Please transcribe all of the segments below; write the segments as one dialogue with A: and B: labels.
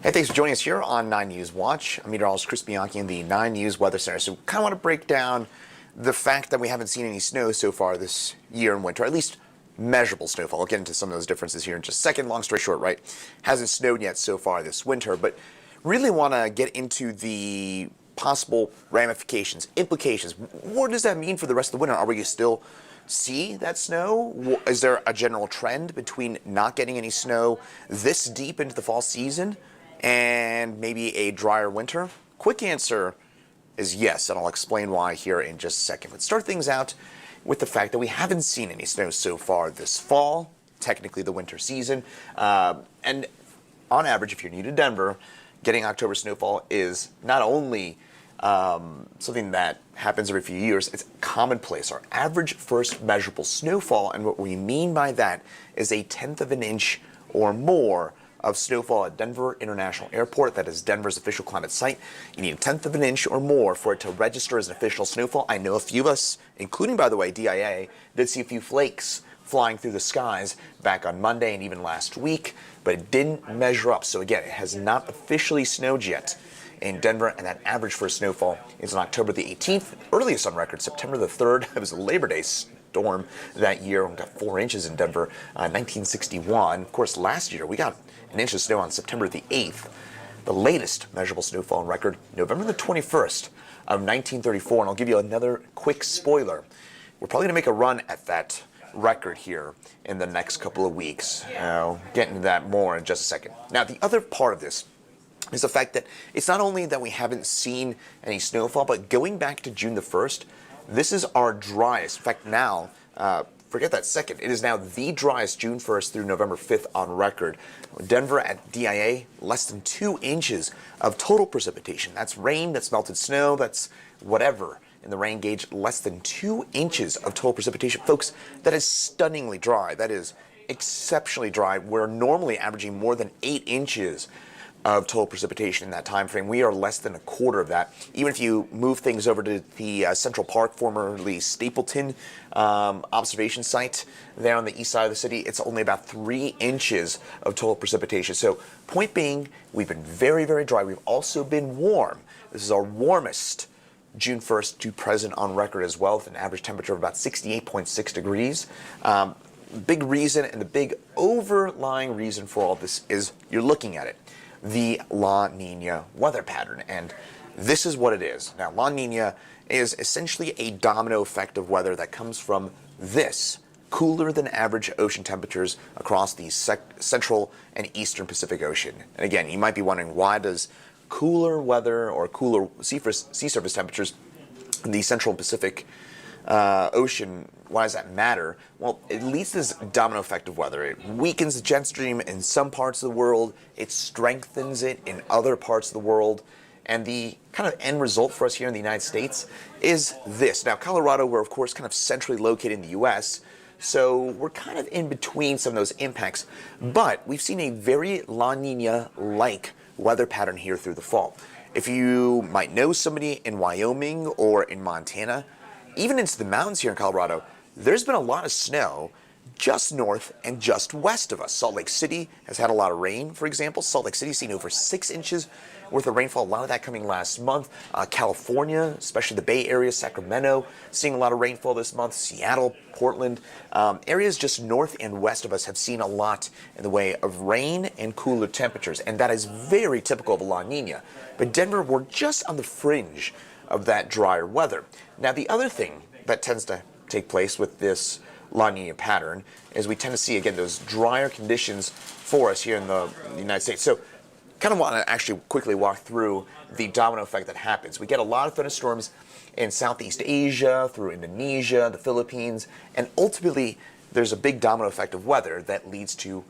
A: Hey, thanks for joining us here on 9 News Watch. I'm meteorologist Chris Bianchi in the 9 News Weather Center. So kind of want to break down the fact that we haven't seen any snow so far this year in winter, at least measurable snowfall. I'll get into some of those differences here in just a second. Long story short, right? Hasn't snowed yet so far this winter, but really want to get into the possible ramifications, implications. What does that mean for the rest of the winter? Are we still see that snow? Is there a general trend between not getting any snow this deep into the fall season and maybe a drier winter? Quick answer is yes, and I'll explain why here in just a second. Let's start things out with the fact that we haven't seen any snow so far this fall, technically the winter season. And on average, if you're new to Denver, getting October snowfall is not only something that happens every few years, it's commonplace. Our average first measurable snowfall, and what we mean by that is a 1/10 of an inch or more of snowfall at Denver International Airport. That is Denver's official climate site. You need a 1/10 of an inch or more for it to register as an official snowfall. I know a few of us, including, by the way, DIA, did see a few flakes flying through the skies back on Monday and even last week, but it didn't measure up. So again, it has not officially snowed yet in Denver, and that average for snowfall is on October the 18th. Earliest on record, September the 3rd. It was a Labor Day storm that year. We got 4 inches in Denver, 1961. Of course, last year we got an inch of snow on September the 8th. The latest measurable snowfall on record, November the 21st of 1934. And I'll give you another quick spoiler. We're probably going to make a run at that record here in the next couple of weeks. I'll get into that more in just a second. Now, the other part of this is the fact that it's not only that we haven't seen any snowfall, but going back to June the 1st, this is our driest. In fact, now, forget that second. It is now the driest June 1st through November 5th on record. Denver at DIA, less than 2 inches of total precipitation. That's rain, that's melted snow, that's whatever in the rain gauge. Less than 2 inches of total precipitation. Folks, that is stunningly dry. That is exceptionally dry. We're normally averaging more than 8 inches of total precipitation in that time frame. We are less than a quarter of that. Even if you move things over to the Central Park, formerly Stapleton observation site there on the east side of the city, it's only about 3 inches of total precipitation. So point being, we've been very, very dry. We've also been warm. This is our warmest June 1st to present on record as well, with an average temperature of about 68.6 degrees. Big reason, and the big overlying reason for all this is you're looking at it, the La Niña weather pattern. And this is what it is. Now, La Niña is essentially a domino effect of weather that comes from this cooler than average ocean temperatures across the central and eastern Pacific Ocean. And again, you might be wondering, why does cooler weather or cooler sea surface temperatures in the central Pacific Ocean, why does that matter? Well, it leads to this domino effect of weather. It weakens the jet stream in some parts of the world, it strengthens it in other parts of the world, and the kind of end result for us here in the United States is this. Now, Colorado, we're of course kind of centrally located in the U.S., so we're kind of in between some of those impacts, but we've seen a very La Niña-like weather pattern here through the fall. If you might know somebody in Wyoming or in Montana, even into the mountains here in Colorado, there's been a lot of snow just north and just west of us. Salt Lake City has had a lot of rain, for example. Salt Lake City seen over 6 inches worth of rainfall, a lot of that coming last month. California, especially the Bay Area, Sacramento, seeing a lot of rainfall this month. Seattle, Portland, areas just north and west of us have seen a lot in the way of rain and cooler temperatures, and that is very typical of a La Niña. But Denver, we're just on the fringe of that drier weather. Now, the other thing that tends to take place with this La Niña pattern is we tend to see, again, those drier conditions for us here in the United States. So kind of want to actually quickly walk through the domino effect that happens. We get a lot of thunderstorms in Southeast Asia, through Indonesia, the Philippines, and ultimately there's a big domino effect of weather that leads to,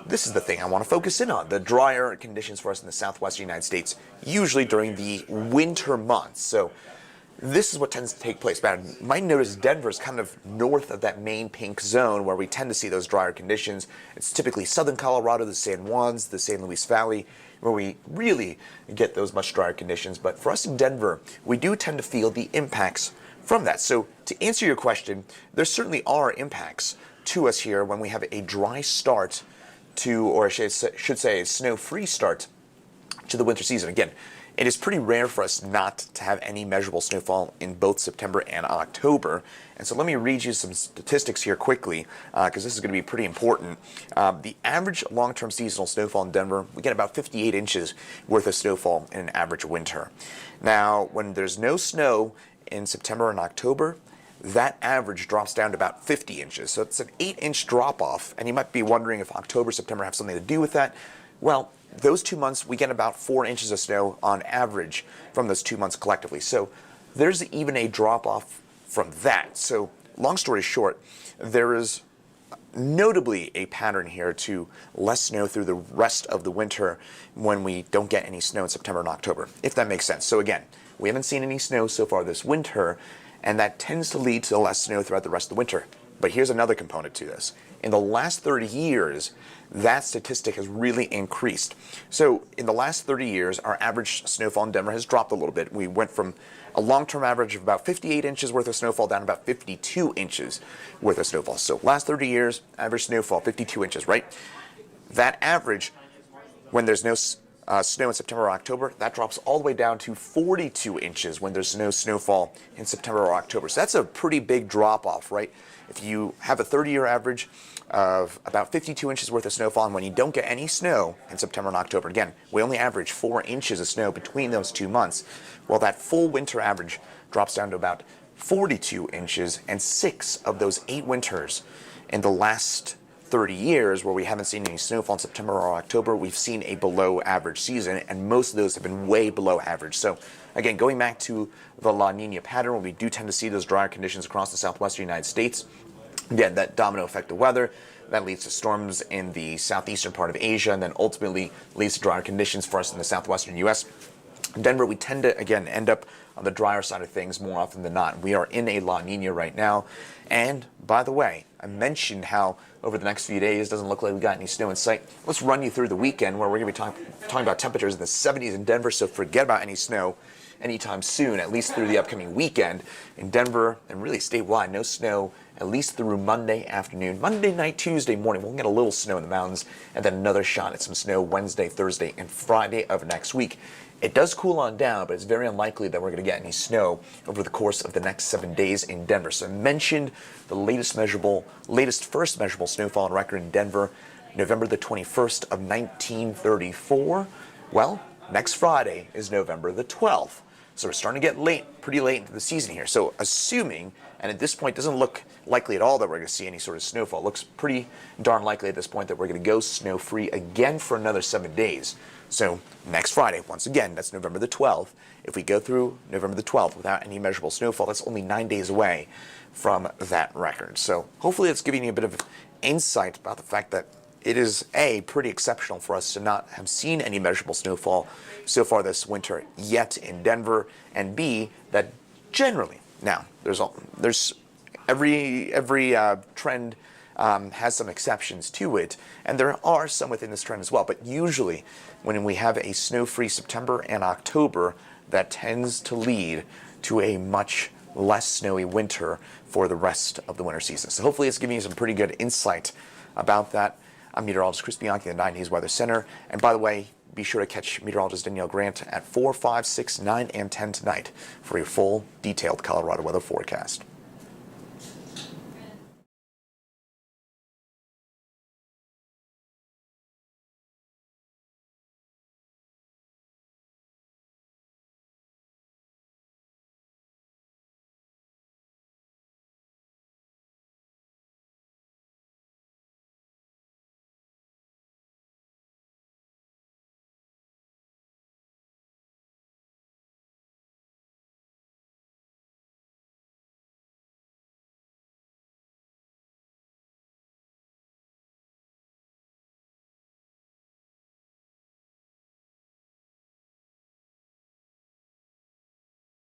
A: this is the thing I want to focus in on, the drier conditions for us in the southwestern United States, usually during the winter months. So this is what tends to take place. But you might notice Denver is kind of north of that main pink zone where we tend to see those drier conditions. It's typically southern Colorado, the San Juans, the San Luis Valley, where we really get those much drier conditions. But for us in Denver, we do tend to feel the impacts from that. So to answer your question, there certainly are impacts to us here when we have a dry start to, or I should say a snow-free start to the winter season. Again, it is pretty rare for us not to have any measurable snowfall in both September and October. And so let me read you some statistics here quickly, because this is going to be pretty important. The average long-term seasonal snowfall in Denver, we get about 58 inches worth of snowfall in an average winter. Now, when there's no snow in September and October, that average drops down to about 50 inches. So it's an 8-inch drop-off, and you might be wondering if October, September have something to do with that. Well, those 2 months, we get about 4 inches of snow on average from those 2 months collectively. So there's even a drop-off from that. So long story short, there is notably a pattern here to less snow through the rest of the winter when we don't get any snow in September and October, if that makes sense. So again, we haven't seen any snow so far this winter, and that tends to lead to less snow throughout the rest of the winter. But here's another component to this. In the last 30 years, that statistic has really increased. So in the last 30 years, our average snowfall in Denver has dropped a little bit. We went from a long-term average of about 58 inches worth of snowfall down to about 52 inches worth of snowfall. So last 30 years, average snowfall, 52 inches, right? That average, when there's no snow in September or October, that drops all the way down to 42 inches when there's no snowfall in September or October. So that's a pretty big drop-off, right? If you have a 30-year average of about 52 inches worth of snowfall, and when you don't get any snow in September and October, again, we only average 4 inches of snow between those 2 months, well, that full winter average drops down to about 42 inches, and 6 of those 8 winters in the last 30 years where we haven't seen any snowfall in September or October, we've seen a below average season, and most of those have been way below average. So again, going back to the La Niña pattern, where we do tend to see those drier conditions across the southwestern United States, again, that domino effect of weather, that leads to storms in the southeastern part of Asia, and then ultimately leads to drier conditions for us in the southwestern U.S. In Denver, we tend to, again, end up on the drier side of things more often than not. We are in a La Niña right now. And by the way, I mentioned how over the next few days, it doesn't look like we got any snow in sight. Let's run you through the weekend where we're going to be talking about temperatures in the 70s in Denver, so forget about any snow anytime soon, at least through the upcoming weekend. In Denver, and really statewide, no snow at least through Monday afternoon. Monday night, Tuesday morning, we'll get a little snow in the mountains, and then another shot at some snow Wednesday, Thursday, and Friday of next week. It does cool on down, but it's very unlikely that we're going to get any snow over the course of the next 7 days in Denver. So I mentioned the latest first measurable snowfall on record in Denver, November the 21st of 1934. Well, next Friday is November the 12th. So we're starting to get pretty late into the season here. So assuming, and at this point it doesn't look likely at all that we're going to see any sort of snowfall. It looks pretty darn likely at this point that we're going to go snow-free again for another 7 days. So next Friday, once again, that's November the 12th. If we go through November the 12th without any measurable snowfall, that's only 9 days away from that record. So hopefully it's giving you a bit of insight about the fact that it is, A, pretty exceptional for us to not have seen any measurable snowfall so far this winter yet in Denver, and B, that generally, now, there's every trend has some exceptions to it, and there are some within this trend as well, but usually when we have a snow-free September and October, that tends to lead to a much less snowy winter for the rest of the winter season. So hopefully it's giving you some pretty good insight about that. I'm meteorologist Chris Bianchi, the 9 News Weather Center. And by the way, be sure to catch meteorologist Danielle Grant at 4, 5, 6, 9, and 10 tonight for your full, detailed Colorado weather forecast.